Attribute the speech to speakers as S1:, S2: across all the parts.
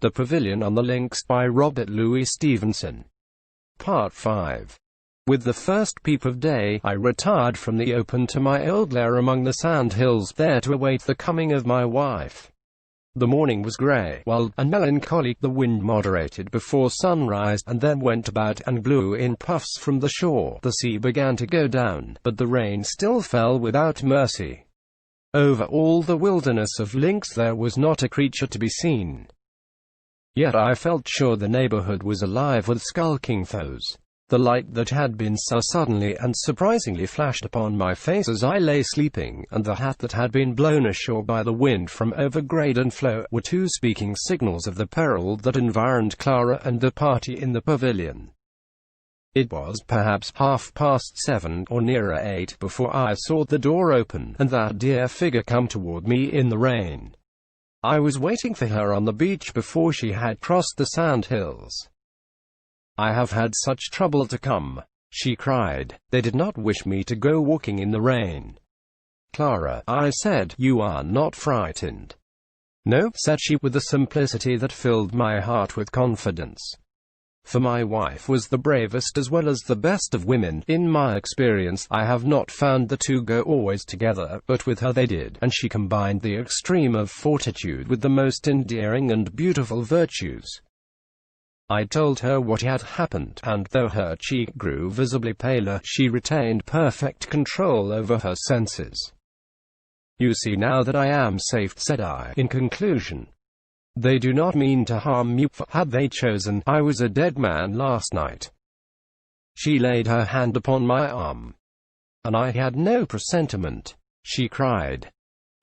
S1: The Pavilion on the Links by Robert Louis Stevenson. Part 5. With the first peep of day, I retired from the open to my old lair among the sand hills, there to await the coming of my wife. The morning was grey, wild, and melancholic. The wind moderated before sunrise, and then went about and blew in puffs from the shore. The sea began to go down, but the rain still fell without mercy. Over all the wilderness of links there was not a creature to be seen. Yet I felt sure the neighborhood was alive with skulking foes. The light that had been so suddenly and surprisingly flashed upon my face as I lay sleeping, and the hat that had been blown ashore by the wind from over grade and floe, were two speaking signals of the peril that environed Clara and the party in the pavilion. It was perhaps 7:30 or nearer 8 before I saw the door open, and that dear figure come toward me in the rain. I was waiting for her on the beach before she had crossed the sand hills. "I have had such trouble to come," she cried. "They did not wish me to go walking in the rain." "Clara," I said, "you are not frightened?" "No," said she, with a simplicity that filled my heart with confidence. For my wife was the bravest as well as the best of women. In my experience, I have not found the two go always together, but with her they did, and she combined the extreme of fortitude with the most endearing and beautiful virtues. I told her what had happened, and though her cheek grew visibly paler, she retained perfect control over her senses. "You see now that I am safe," said I, in conclusion. "They do not mean to harm you, for had they chosen, I was a dead man last night." She laid her hand upon my arm. "And I had no presentiment," she cried.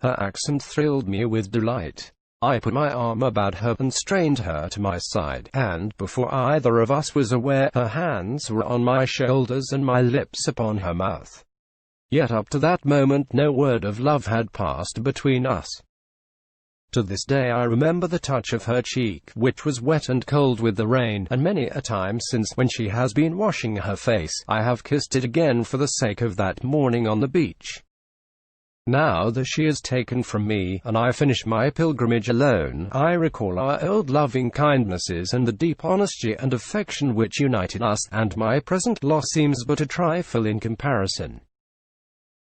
S1: Her accent thrilled me with delight. I put my arm about her and strained her to my side, and, before either of us was aware, her hands were on my shoulders and my lips upon her mouth. Yet up to that moment no word of love had passed between us. To this day I remember the touch of her cheek, which was wet and cold with the rain, and many a time since, when she has been washing her face, I have kissed it again for the sake of that morning on the beach. Now that she is taken from me, and I finish my pilgrimage alone, I recall our old loving kindnesses and the deep honesty and affection which united us, and my present loss seems but a trifle in comparison.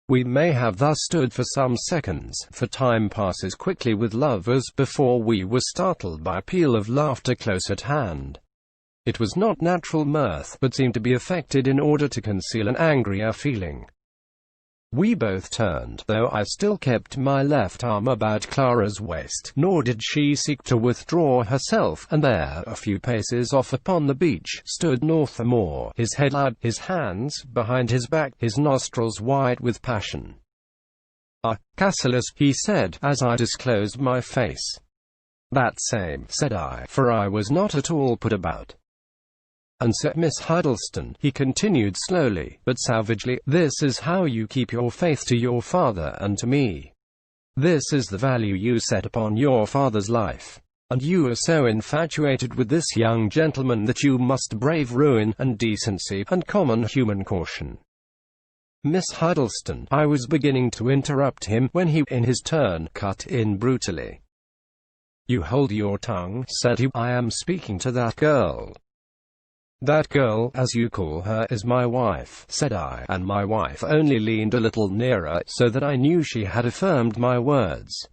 S1: We may have thus stood for some seconds, for time passes quickly with lovers, before we were startled by a peal of laughter close at hand. It was not natural mirth, but seemed to be affected in order to conceal an angrier feeling. We both turned, though I still kept my left arm about Clara's waist, nor did she seek to withdraw herself, and there, a few paces off upon the beach, stood Northamore, his head bowed, his hands behind his back, his nostrils wide with passion. "Ah, Cassilis," he said, as I disclosed my face. "That same," said I, for I was not at all put about. "And so, Miss Huddleston," he continued slowly, but savagely, "this is how you keep your faith to your father and to me. This is the value you set upon your father's life. And you are so infatuated with this young gentleman that you must brave ruin, and decency, and common human caution." "Miss Huddleston," I was beginning to interrupt him, when he, in his turn, cut in brutally. "You hold your tongue," said he. "I am speaking to that girl." "That girl, as you call her, is my wife," said I, and my wife only leaned a little nearer, so that I knew she had affirmed my words.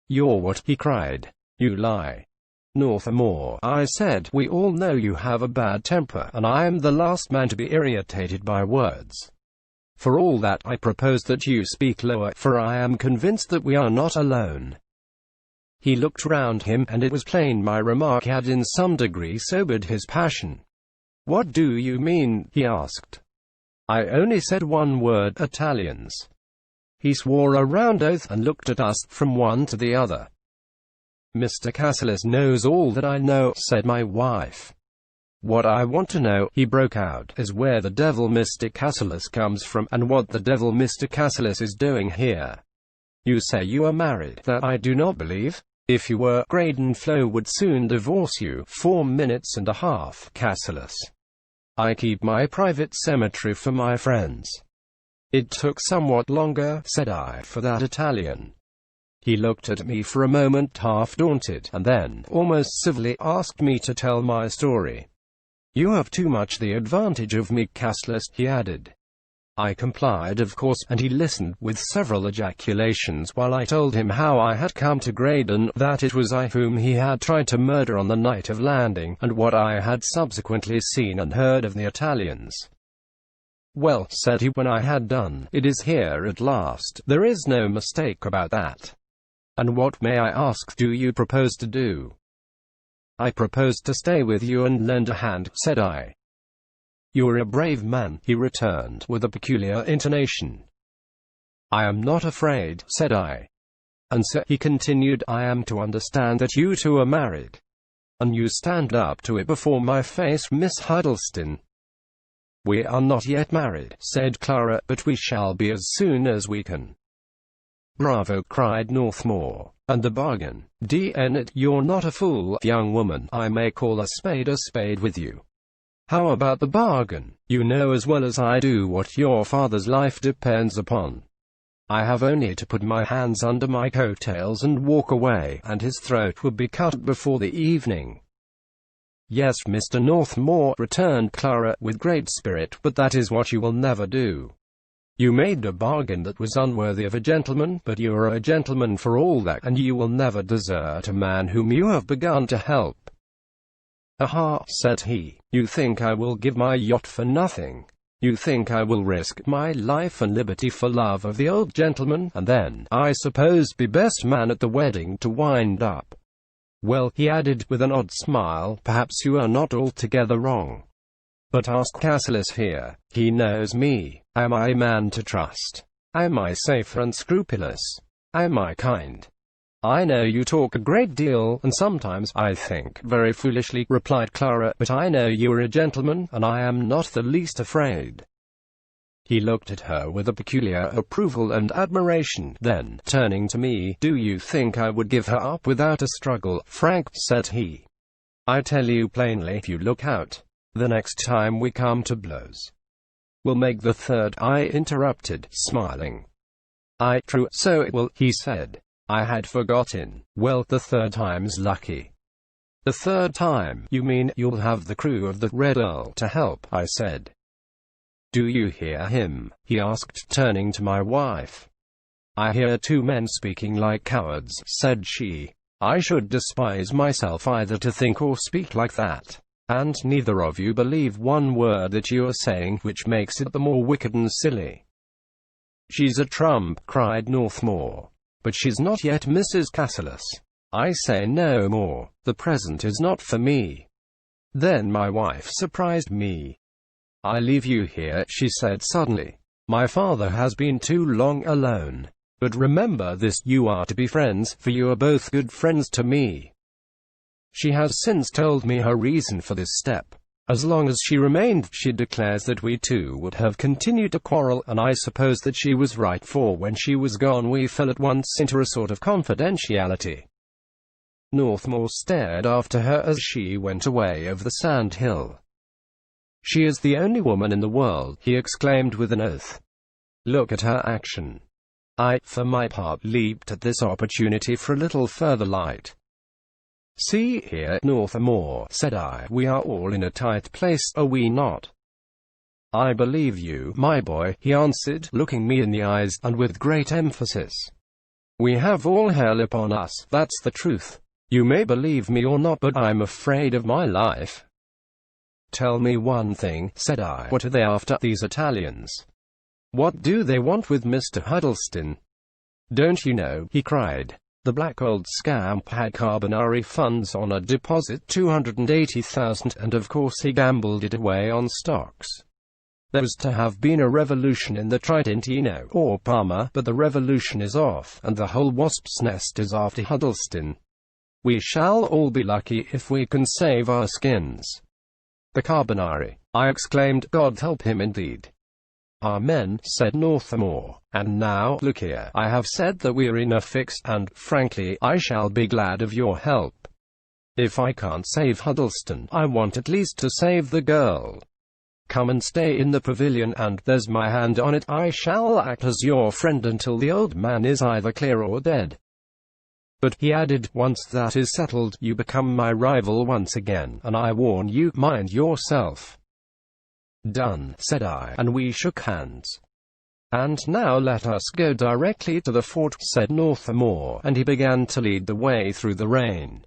S1: "You're what?" he cried. "You lie." "Northamore," I said, "we all know you have a bad temper, and I am the last man to be irritated by words. For all that, I propose that you speak lower, for I am convinced that we are not alone." He looked round him, and it was plain my remark had in some degree sobered his passion. "What do you mean?" he asked. "I only said one word: Italians." He swore a round oath, and looked at us, from one to the other. "Mr. Cassilis knows all that I know," said my wife. "What I want to know," he broke out, "is where the devil Mr. Cassilis comes from, and what the devil Mr. Cassilis is doing here. You say you are married. That I do not believe. If you were, Grade and Flo would soon divorce you. 4 minutes and a half, Cassilis. I keep my private cemetery for my friends." "It took somewhat longer," said I, "for that Italian." He looked at me for a moment half daunted, and then, almost civilly, asked me to tell my story. "You have too much the advantage of me, Cassilis," he added. I complied, of course, and he listened, with several ejaculations, while I told him how I had come to Graydon, that it was I whom he had tried to murder on the night of landing, and what I had subsequently seen and heard of the Italians. "Well," said he when I had done, "it is here at last. There is no mistake about that. And what, may I ask, do you propose to do?" "I propose to stay with you and lend a hand," said I. "You're a brave man," he returned, with a peculiar intonation. "I am not afraid," said I. "And so," he continued, "I am to understand that you two are married. And you stand up to it before my face, Miss Huddleston?" "We are not yet married," said Clara, "but we shall be as soon as we can." "Bravo!" cried Northmore. "And the bargain? D.N. You're not a fool, young woman. I may call a spade with you. How about the bargain? You know as well as I do what your father's life depends upon. I have only to put my hands under my coattails and walk away, and his throat would be cut before the evening." "Yes, Mr. Northmore," returned Clara, with great spirit, "but that is what you will never do. You made a bargain that was unworthy of a gentleman, but you are a gentleman for all that, and you will never desert a man whom you have begun to help." "Aha," said he, "you think I will give my yacht for nothing? You think I will risk my life and liberty for love of the old gentleman, and then, I suppose, be best man at the wedding to wind up? Well," he added, with an odd smile, "perhaps you are not altogether wrong. But ask Cassilis here. He knows me. Am I a man to trust? Am I safe and scrupulous? Am I kind?" "I know you talk a great deal, and sometimes, I think, very foolishly," replied Clara, "but I know you are a gentleman, and I am not the least afraid." He looked at her with a peculiar approval and admiration, then, turning to me, "Do you think I would give her up without a struggle, Frank?" said he. "I tell you plainly, if you look out, the next time we come to blows, we'll make the third," I interrupted, smiling. "True, so it will," he said. I had forgotten. "Well, the third time's lucky." "The third time? You mean, you'll have the crew of the Red Earl to help," I said. "Do you hear him?" he asked, turning to my wife. "I hear two men speaking like cowards," said she. "I should despise myself either to think or speak like that. And neither of you believe one word that you are saying, which makes it the more wicked and silly." "She's a trump," cried Northmore. "But she's not yet Mrs. Cassilis. I say no more. The present is not for me." Then my wife surprised me. "I leave you here," she said suddenly. "My father has been too long alone. But remember this, you are to be friends, for you are both good friends to me." She has since told me her reason for this step. As long as she remained, she declares that we two would have continued to quarrel, and I suppose that she was right, for when she was gone we fell at once into a sort of confidentiality. Northmore stared after her as she went away over the sand hill. "She is the only woman in the world," he exclaimed with an oath. "Look at her action." I, for my part, leaped at this opportunity for a little further light. "See here, Northmore," said I, "we are all in a tight place, are we not?" "I believe you, my boy," he answered, looking me in the eyes, and with great emphasis. "We have all hell upon us, that's the truth. You may believe me or not, but I'm afraid of my life." "Tell me one thing," said I, "what are they after, these Italians? What do they want with Mr. Huddleston?" "Don't you know?" he cried. "The black old scamp had Carbonari funds on a deposit, 280,000, and of course he gambled it away on stocks. There was to have been a revolution in the Tridentino, or Parma, but the revolution is off, and the whole wasp's nest is after Huddleston. We shall all be lucky if we can save our skins." "The Carbonari!" I exclaimed. "God help him indeed." "Amen," said Northmore. "And now, look here, I have said that we're in a fix, and, frankly, I shall be glad of your help. If I can't save Huddleston, I want at least to save the girl. Come and stay in the Pavilion, and, there's my hand on it, I shall act as your friend until the old man is either clear or dead." But, he added, once that is settled, you become my rival once again, and I warn you, mind yourself. Done, said I, and we shook hands. And now let us go directly to the fort, said Northamore, and he began to lead the way through the rain.